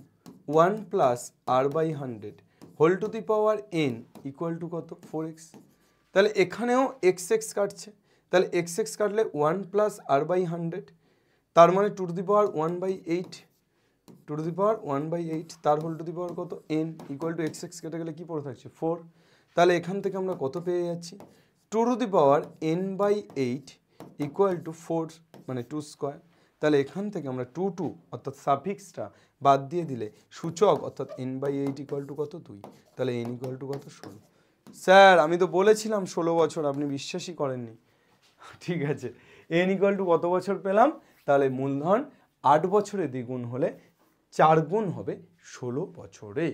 1 plus R by 100 whole to the power n equal to কত? 4x। তাহলে এখানেও x কাটছে, তাহলে x কাটলে 1 প্লাস আর বাই 100 তার মানে 2 to the power 1 by 8, 2 to the power 1 by 8 তার হোল টু দি পাওয়ার কত? n ইকুয়াল টু x কেটে গেলে কি পড়ে থাকছে? 4। তাহলে এখান থেকে আমরা কত পেয়ে যাচ্ছি? 2 to the power n by 8 equal to 4 মানে 2 স্কোয়ার। তাহলে এখান থেকে আমরা 2 অর্থাৎ সাফিক্সটা বাদ দিয়ে দিলে সূচক অর্থাৎ n বাই 8 ইকুয়াল টু কত? 2। তাহলে n ইকুয়াল টু কত? 16। স্যার আমি তো বলেছিলাম 16 বছর, আপনি বিশ্বাসই করেননি। ঠিক আছে, n ইকুয়াল টু কত বছর পেলাম? তাহলে মূলধন 8 বছরে দ্বিগুণ হলে 4 গুণ হবে 16 বছরে।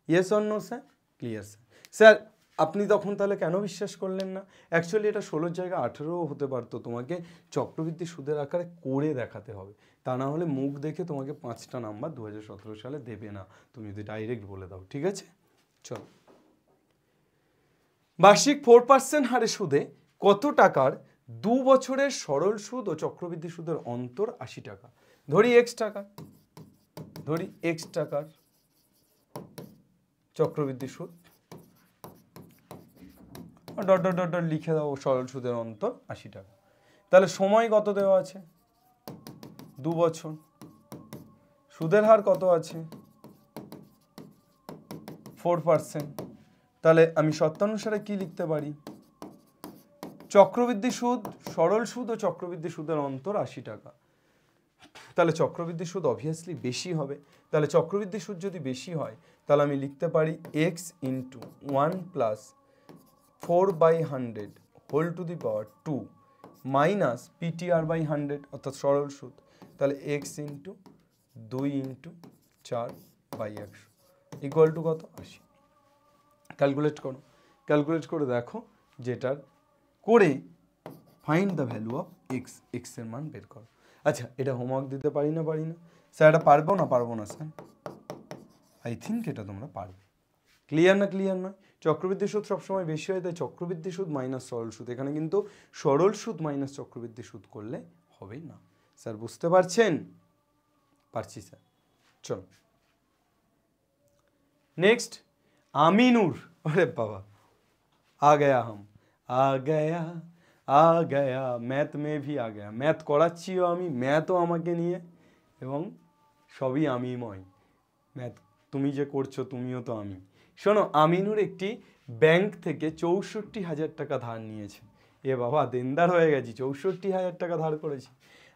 Yes or no sir? Clear sir. Sir আপনি তখন তাহলে কেন বিশ্বাস করলেন না? অ্যাকচুয়ালি এটা 16 জায়গায় 18ও হতে পারতো, তোমাকে চক্রবৃদ্ধি সুদের আকারে করে দেখাতে হবে, তা না হলে মুখ দেখে তোমাকে 5টা নাম্বার 2017 সালে দেবে না, তুমি যদি ডাইরেক্ট বলে দাও। ঠিক আছে, চলো। বার্ষিক 4% হারে সুদে কত টাকার 2 বছরের সরল সুদ ও চক্রবৃদ্ধি সুদের অন্তর 80 টাকা। ধরি x টাকা, ধরি x টাকার চক্রবৃদ্ধি সুদ, ডট ডট ডট ডট লিখে দাও, সরল সুদের অন্তর 80 টাকা। তাহলে সময় কত দেওয়া আছে? 2 বছর। সুদের হার কত আছে? 4%। তাহলে আমি শর্তানুসারে কি লিখতে পারি? চক্রবৃদ্ধি সুদ, সরল সুদ ও চক্রবৃদ্ধি সুদের অন্তর 80 টাকা। তাহলে চক্রবৃদ্ধি সুদ অবভিয়াসলি বেশি হবে। তাহলে চক্রবৃদ্ধি সুদ যদি বেশি হয়, তাহলে আমি লিখতে পারি x into 1 plus 4/100 whole to the power 2 minus PTR by 100 অর্থাৎ সরল সুদ। তাহলে x into 2 into 4/100 equal to কত? 80। ক্যালকুলেট করো, ক্যালকুলেট করে দেখো, যেটার করে find the value of x, এক্সের মান বের করো। আচ্ছা, এটা হোমওয়ার্ক দিতে পারি না? পারি না স্যার? এটা পারবো না? পারবো না স্যার? আই থিঙ্ক এটা তোমরা পারবে। ক্লিয়ার না? ক্লিয়ার নয়? চক্রবৃদ্ধি সুদ সবসময় বেশি হয়, তাই চক্রবৃদ্ধি সুদ মাইনাস সরল সুদ। এখানে কিন্তু সরল সুদ মাইনাস চক্রবৃদ্ধি সুদ করলে হবে না। স্যার বুঝতে পারছেন? পারছি স্যার। চলো নেক্সট, আমিনুর। अरे बाबा आ गया हम। आ गया ম্যাথ মে ভি আ গয়া ম্যাথ করাচ্ছিও আমি ম্যাথও আমাকে নিয়ে এবং সবই আমিময় ম্যাথ তুমি যে করছো তুমিও তো আমি শোনো আমিনুর একটি ব্যাংক থেকে ৬৪,০০০ টাকা ধার নিয়েছে এ বাবা দেনদার হয়ে গেছি ৬৪,০০০ টাকা ধার করেছি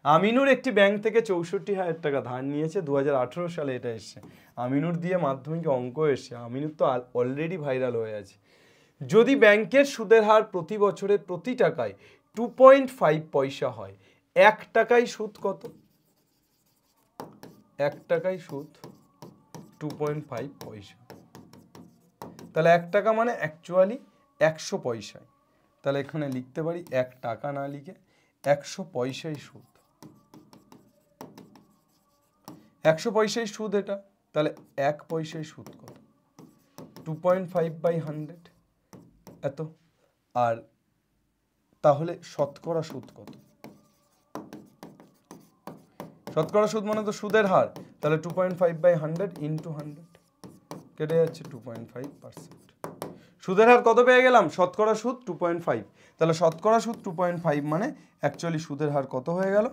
আমিনুর একটি ব্যাংক থেকে ৬৪,০০০ টাকা ধার নিয়েছে ২০১৮ সালে এটা এসছে আমিনুর দিয়ে মাধ্যমিকে অঙ্ক এসছে আমিনুর তো অলরেডি ভাইরাল হয়ে আছে যদি ব্যাংকের সুদের হার প্রতি বছরে প্রতি টাকায় 2.5 পয়সা হয় 1 টাকায় সুদ কত 1 টাকায় সুদ 2.5 পয়সা তাহলে 1 টাকা মানে অ্যাকচুয়ালি 100 পয়সায় তাহলে এখানে লিখতে পারি 1 টাকা না লিখে 100 পয়সায় সুদ 100 পয়সায় সুদ এটা তাহলে 1 পয়সায় সুদ কত 2.5/100 এত আর তাহলে শতকরা সুদ কত শতকরা সুদ মানে তো সুদের হার তাহলে 2.5/100 ইনটু 100 কেটে যাচ্ছে 2.5% সুদের হার কত পেয়ে গেলাম শতকরা সুদ 2.5 তাহলে শতকরা সুদ 2.5 মানে অ্যাকচুয়ালি সুদের হার কত হয়ে গেল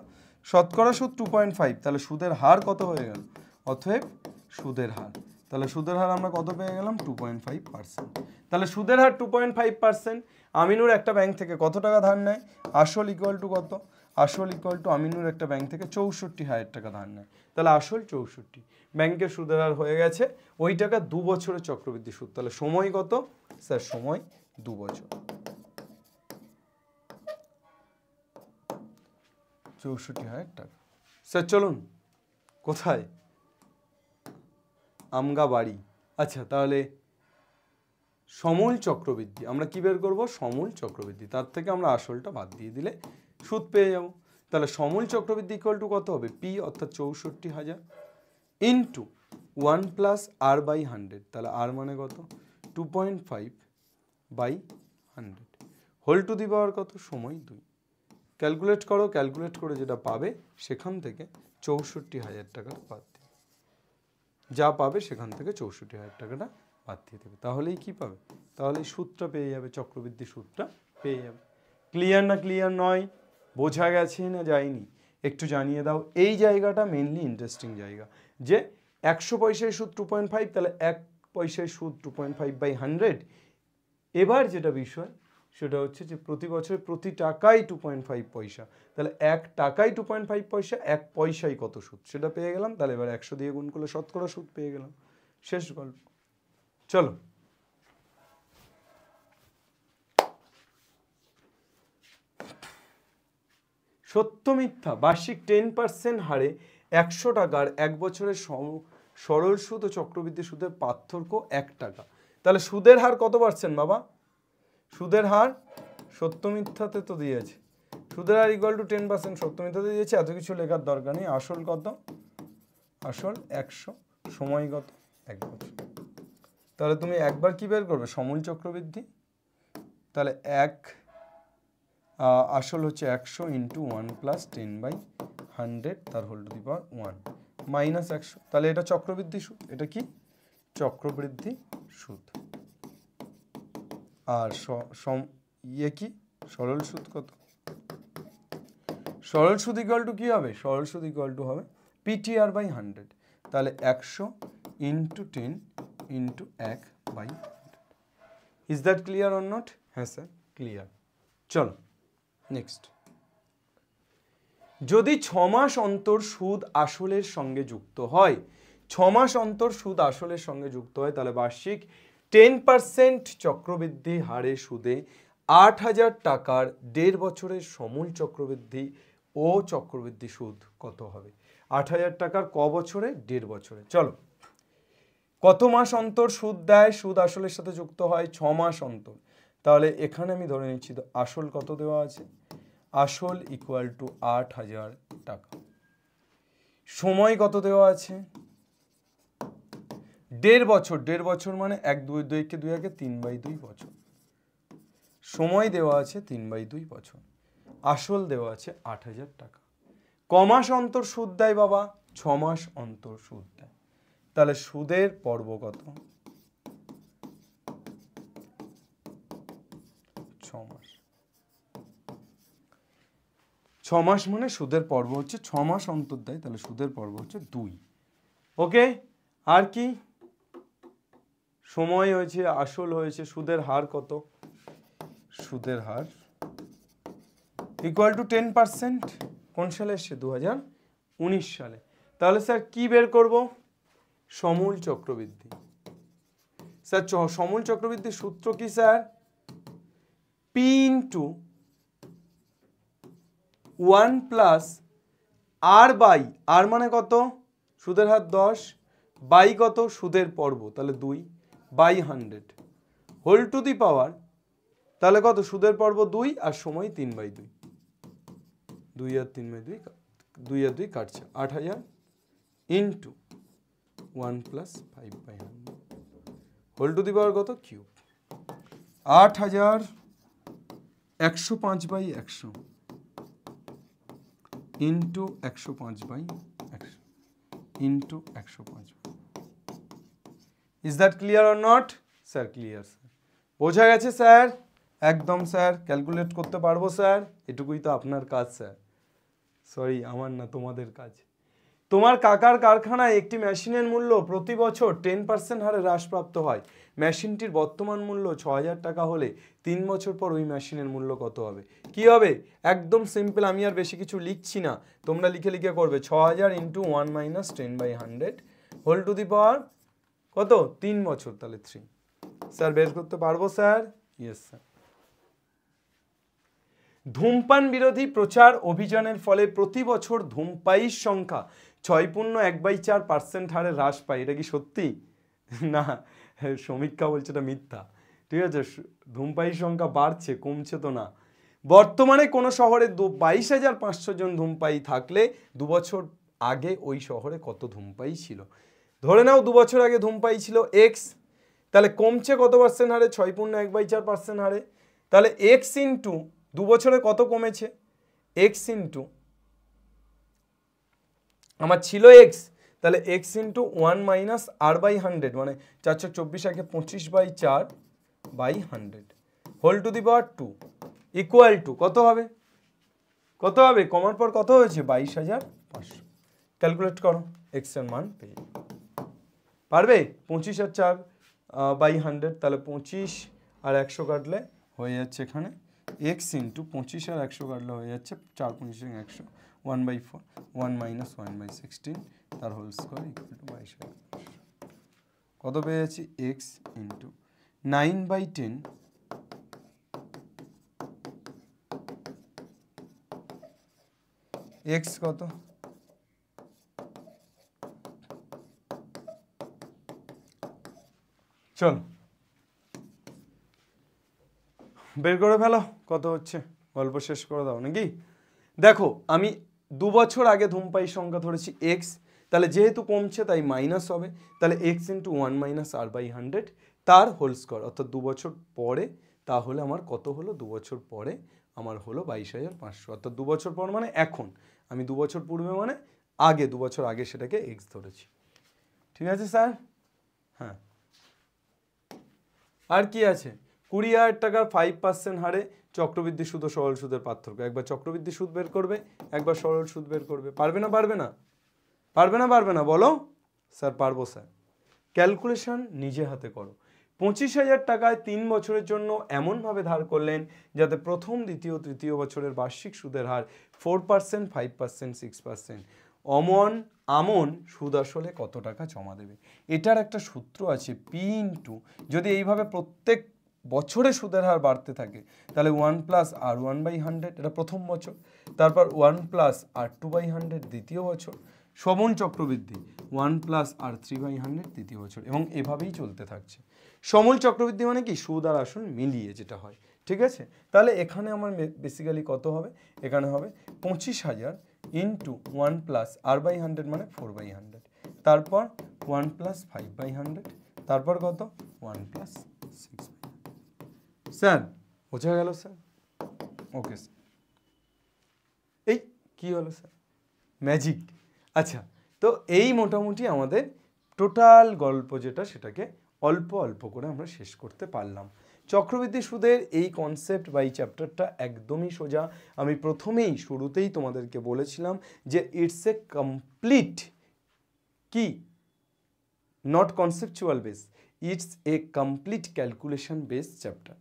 শতকরা সুদ 2.5 তাহলে সুদের হার কত হয়ে গেল অতএব সুদের হার তাহলে সুদের হার আমরা কত পেয়ে গেলাম 2.5% তাহলে সুদের হার 2.5% আমিনুর একটা ব্যাংক থেকে কত টাকা ধার নেয় আসল ইকুয়াল টু কত আসল ইকুয়াল টু আমিনুর একটা ব্যাংক থেকে ৬৪,০০০ টাকা ধার নেয় তাহলে আসল ৬৪ ব্যাংকের সুদের হার হয়ে গেছে ওই টাকা 2 বছরের চক্রবৃদ্ধি সুদ তাহলে সময় কত স্যার সময় 2 বছর ৬৪,০০০ টাকা স্যার চলুন কোথায় আমগা বাড়ি আচ্ছা তাহলে সমূল চক্রবৃদ্ধি আমরা কি বের করব সমূল চক্রবৃদ্ধি তার থেকে আমরা আসলটা বাদ দিয়ে দিলে সুদ পেয়ে যাব তাহলে সমূল চক্রবৃদ্ধি ইকুয়াল টু কত হবে পি অর্থাৎ ৬৪,০০০ ইনটু 1 প্লাস আর বাই 100 তাহলে আর মানে কত 2.5/100 হোল টু দি পাওয়ার কত সময় 2 ক্যালকুলেট করো ক্যালকুলেট করে যেটা পাবে সেখান থেকে ৬৪,০০০ টাকাটা বাদ দিবে যা পাবে সেখান থেকে ৬৪,০০০ টাকাটা বাদ দিয়ে দেবে তাহলেই কি পাবে তাহলেই সুদটা পেয়ে যাবে চক্রবৃদ্ধি সুদটা পেয়ে যাবে ক্লিয়ার না ক্লিয়ার নয় বোঝা গেছে না যায়নি একটু জানিয়ে দাও এই জায়গাটা মেইনলি ইন্টারেস্টিং জায়গা যে 100 পয়সায় সুদ 2.5 তাহলে 1 পয়সায় সুদ 2.5/100 এবার যেটা বিষয় সেটা হচ্ছে যে প্রতি বছর প্রতি টাকায় 2.5 পয়সা তাহলে 1 টাকায় 2.5 পয়সা 1 পয়সায় কত সুদ সেটা পেয়ে গেলাম তাহলে এবার 100 দিয়ে গুণ করলে শতকরা সুদ পেয়ে গেলাম শেষ গল্প চলো সত্য মিথ্যা বার্ষিক 10% হারে 100 টাকার 1 বছরের সরল সুদ ও চক্রবৃদ্ধি সুদের পার্থক্য 1 টাকা তাহলে সুদের হার কত পার্সেন্ট বাবা সুদের হার সত্য মিথ্যাতে তো দিয়েছে সুদের হার ইকুয়াল টু 10% সত্য মিথ্যাতে দিয়েছে এত কিছু লেখার দরকার নেই আসল কত আসল 100 সময় কত 1 বছর তাহলে তুমি একবার কি বের করবে সমূল চক্রবৃদ্ধি তাহলে আসল হচ্ছে 100 ইন্টু 1 প্লাস 10/100 তার whole to the power 1 minus 100 তাহলে এটা চক্রবৃদ্ধি সুদ এটা কি চক্রবৃদ্ধি সুদ আর কি সরল সুদ কত সরল সুদ ইকুয়াল টু কি হবে সরল সুদ ইকুয়াল টু হবে PTR/100 তাহলে 100 into 10 into 1/100 is that clear or not হ্যাঁ স্যার ক্লিয়ার চলো নেক্সট যদি 6 মাস অন্তর সুদ আসলের সঙ্গে যুক্ত হয় 6 মাস অন্তর সুদ আসলের সঙ্গে যুক্ত হয় তাহলে বার্ষিক 10% চক্রবৃদ্ধি হারে সুদে 8,000 টাকার 1.5 বছরের সমূল চক্রবৃদ্ধি ও চক্রবৃদ্ধি সুদ কত হবে 8,000 টাকার ক বছরে 1.5 বছরে চলো কত মাস অন্তর সুদ দেয় সুদ আসলের সাথে যুক্ত হয় 6 মাস অন্তর তাহলে এখানে আমি ধরে নিচ্ছি তো আসল কত দেওয়া আছে আসল ইকুয়াল টু 8,000 টাকা সময় কত দেওয়া আছে 1.5 বছর 1.5 বছর মানে 3/2 বছর সময় দেওয়া আছে 3/2 বছর আসল দেওয়া আছে 8,000 টাকা ক মাস অন্তর সুদ দেয় বাবা 6 মাস অন্তর সুদ দেয় তাহলে সুদের পর্ব কত 6 মাস। 6 মাস মানে সুদের পর্ব হচ্ছে 6 মাস অন্তর দেয়, তাহলে সুদের পর্ব হচ্ছে 2। ওকে, আর কি সময় হয়েছে, আসল হয়েছে, সুদের হার কত? সুদের হার ইকুয়াল টু 10%। কোন সালে এসছে? 2019 সালে। তাহলে স্যার কি বের করব? সমূল চক্রবৃদ্ধি। স্যার সমূল চক্রবৃদ্ধির সূত্র কি sir? P into 1 plus R by, R মানে কত? সুদের হার 10, বাই কত? সুদের পর্ব, তাহলে 2 বাই 100 হোল টু দি পাওয়ার, তাহলে কত? সুদের পর্ব 2 আর সময় 3/2। 2 আর 3/2, 2 আর 2 কাটছে, 8000 into 1 plus 5/100 whole to the power কত? Cube. 8000 105/100 into 105/100 into 105। Is that clear or not? Sir clear sir, বোঝা গেছে স্যার? একদম স্যার, ক্যালকুলেট করতে পারবো স্যার, এটুকুই তো আপনার কাজ স্যার। সরি, আমার না, তোমাদের কাজ। তোমার কাকার কারখানায় একটি মেশিনের মূল্য প্রতি বছর 10% হারে হ্রাসপ্রাপ্ত হয়। মেশিনটির বর্তমান মূল্য 6000 টাকা হলে 3 বছর পর ওই মেশিনের মূল্য কত হবে? কি হবে? একদম সিম্পল, আমি আর বেশি কিছু লিখছি না, তোমরা লিখে লিখে করবে। 6000 into 1 minus 10/100 whole to the power কত? 3 বছর, তাহলে 3। স্যার বের করতে পারবো স্যার? Yes sir. ধূমপান বিরোধী প্রচার অভিযানের ফলে প্রতি বছর ধূমপায়ীর সংখ্যা 6.1/4% হারে হ্রাস পায়। এটা কি সত্যি? না, সমীক্ষা বলছে এটা মিথ্যা। ঠিক আছে, ধূমপায়ীর সংখ্যা বাড়ছে, কমছে তো না। বর্তমানে কোনো শহরে 22,500 জন ধূমপায়ী থাকলে 2 বছর আগে ওই শহরে কত ধূমপায়ী ছিল? ধরে নাও 2 বছর আগে ধূমপায়ী ছিল এক্স, তাহলে কমছে কত পার্সেন্ট হারে? 6.1/4% হারে। তাহলে এক্স ইন্টু 2 বছরে কত কমেছে? এক্স ইন্টু, আমার ছিল এক্স, তাহলে এক্স ইন্টু 1 মাইনাস r/100 মানে 424 আগে 25/4/100 whole to the power 2 equal to কত হবে? কত হবে? কমার পর কত হয়েছে? 22,500। ক্যালকুলেট করো, এক্স এর মান পেয়ে পারবে? 25 আর 4/100, তাহলে 25 আর 100 কাটলে হয়ে যাচ্ছে এখানে x ইন্টু 25 আর 100 কাটলে হয়ে যাচ্ছে 4 25 100 1/4 1 মাইনাস 1/16 তার হোল স্কোয়ার ইকুয়াল টু 22,500। কত পেয়ে যাচ্ছি? x ইন্টু 9/10 x কত? চল বের করে ফেলো কত হচ্ছে, গল্প শেষ করে দাও নাকি? দেখো, আমি 2 বছর আগে ধূমপায়ীর সংখ্যা ধরেছি এক্স, তাহলে যেহেতু কমছে তাই মাইনাস হবে, তাহলে এক্স ইন্টু 1 মাইনাস r/100 তার হোল স্কোয়ার, অর্থাৎ 2 বছর পরে। তাহলে আমার কত হলো? 2 বছর পরে আমার হলো 22,500, অর্থাৎ 2 বছর পর মানে এখন, আমি 2 বছর পূর্বে মানে আগে, 2 বছর আগে সেটাকে এক্স ধরেছি। ঠিক আছে স্যার? হ্যাঁ, আর কি আছে? 20,000 টাকার 5% হারে চক্রবৃদ্ধি সুদ ও সরল সুদের পার্থক্য। একবার চক্রবৃদ্ধি সুদ বের করবে, একবার সরল সুদ বের করবে। পারবে না? পারবে না? পারবে না? পারবে না? বলো। স্যার পারবো স্যার। ক্যালকুলেশন নিজে হাতে করো। 25,000 টাকায় 3 বছরের জন্য এমনভাবে ধার করলেন যাতে প্রথম, দ্বিতীয়, তৃতীয় বছরের বার্ষিক সুদের হার 4%, 5%, 6%। আমন সুদ আসলে কত টাকা জমা দেবে? এটার একটা সূত্র আছে, পি ইন্টু, যদি এইভাবে প্রত্যেক বছরে সুদের হার বাড়তে থাকে তাহলে 1 প্লাস r1/100 এটা প্রথম বছর, তারপর 1 প্লাস r2/100 দ্বিতীয় বছর, সমূল চক্রবৃদ্ধি 1 প্লাস r3/100 তৃতীয় বছর, এবং এভাবেই চলতে থাকছে। সমূল চক্রবৃদ্ধি মানে কি? সুদ আর আসল মিলিয়ে যেটা হয়। ঠিক আছে, তাহলে এখানে আমার বেসিক্যালি কত হবে? এখানে হবে 25,000 ইন্টু 1 প্লাস r/100 মানে 4/100, তারপর 1 প্লাস 5/100, তারপর কত? 1 প্লাস 6। স্যার বোঝা গেল স্যার? Okay sir. এই কি হলো স্যার? ম্যাজিক। আচ্ছা, তো এই মোটামুটি আমাদের টোটাল গল্প যেটা, সেটাকে অল্প অল্প করে আমরা শেষ করতে পারলাম। চক্রবৃদ্ধি সুদের এই কনসেপ্ট বা এই চ্যাপ্টারটা একদমই সোজা। আমি প্রথমেই শুরুতেই তোমাদেরকে বলেছিলাম যে ইটস এ কমপ্লিট কি not conceptual base, it's a complete calculation base chapter.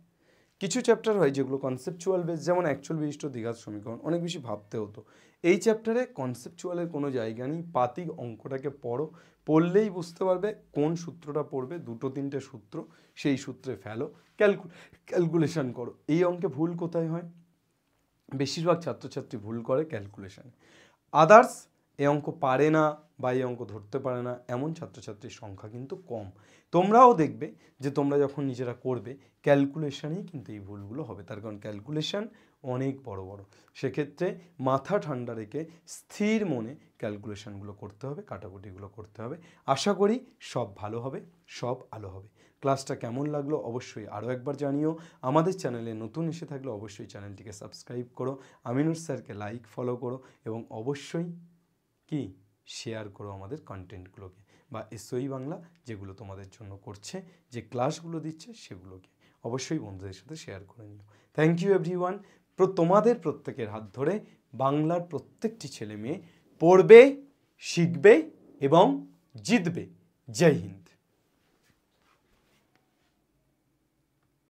কিছু চ্যাপ্টার হয় যেগুলো কনসেপচুয়াল বেস, যেমন অ্যাকচুয়াল বিশিষ্ট দ্বিঘাত সমীকরণ, অনেক বেশি ভাবতে হতো। এই চ্যাপ্টারে কনসেপচুয়ালের কোনো জায়গা নেই, পাতিক অঙ্কটাকে পড়ো, পড়লেই বুঝতে পারবে কোন সূত্রটা পড়বে, দুটো তিনটে সূত্র, সেই সূত্রে ফেলো, ক্যালকুলেশন করো। এই অঙ্কে ভুল কোথায় হয়? বেশিরভাগ ছাত্রছাত্রী ভুল করে ক্যালকুলেশানে। আদার্স এই অঙ্ক পারে না বা এই অঙ্ক ধরতে পারে না এমন ছাত্রছাত্রীর সংখ্যা কিন্তু কম। তোমরাও দেখবে যে তোমরা যখন নিজেরা করবে ক্যালকুলেশানেই কিন্তু এই ভুলগুলো হবে, তার কারণ ক্যালকুলেশান অনেক বড় বড়। সেক্ষেত্রে মাথা ঠান্ডা রেখে স্থির মনে ক্যালকুলেশানগুলো করতে হবে, কাটাকুটিগুলো করতে হবে। আশা করি সব ভালো হবে, সব আলো হবে। ক্লাসটা কেমন লাগলো অবশ্যই আরও একবার জানিও। আমাদের চ্যানেলে নতুন এসে থাকলে অবশ্যই চ্যানেলটিকে সাবস্ক্রাইব করো, আমিনুর স্যারকে লাইক ফলো করো এবং অবশ্যই কি শেয়ার করো আমাদের কন্টেন্টগুলোকে, বা এসওই বাংলা যেগুলো তোমাদের জন্য করছে, যে ক্লাসগুলো দিচ্ছে সেগুলোকে অবশ্যই বন্ধুদের সাথে শেয়ার করে নিও। Thank you everyone. তোমাদের প্রত্যেকের হাত ধরে বাংলার প্রত্যেকটি ছেলে মেয়ে পড়বে, শিখবে এবং জিতবে। জয় হিন্দ।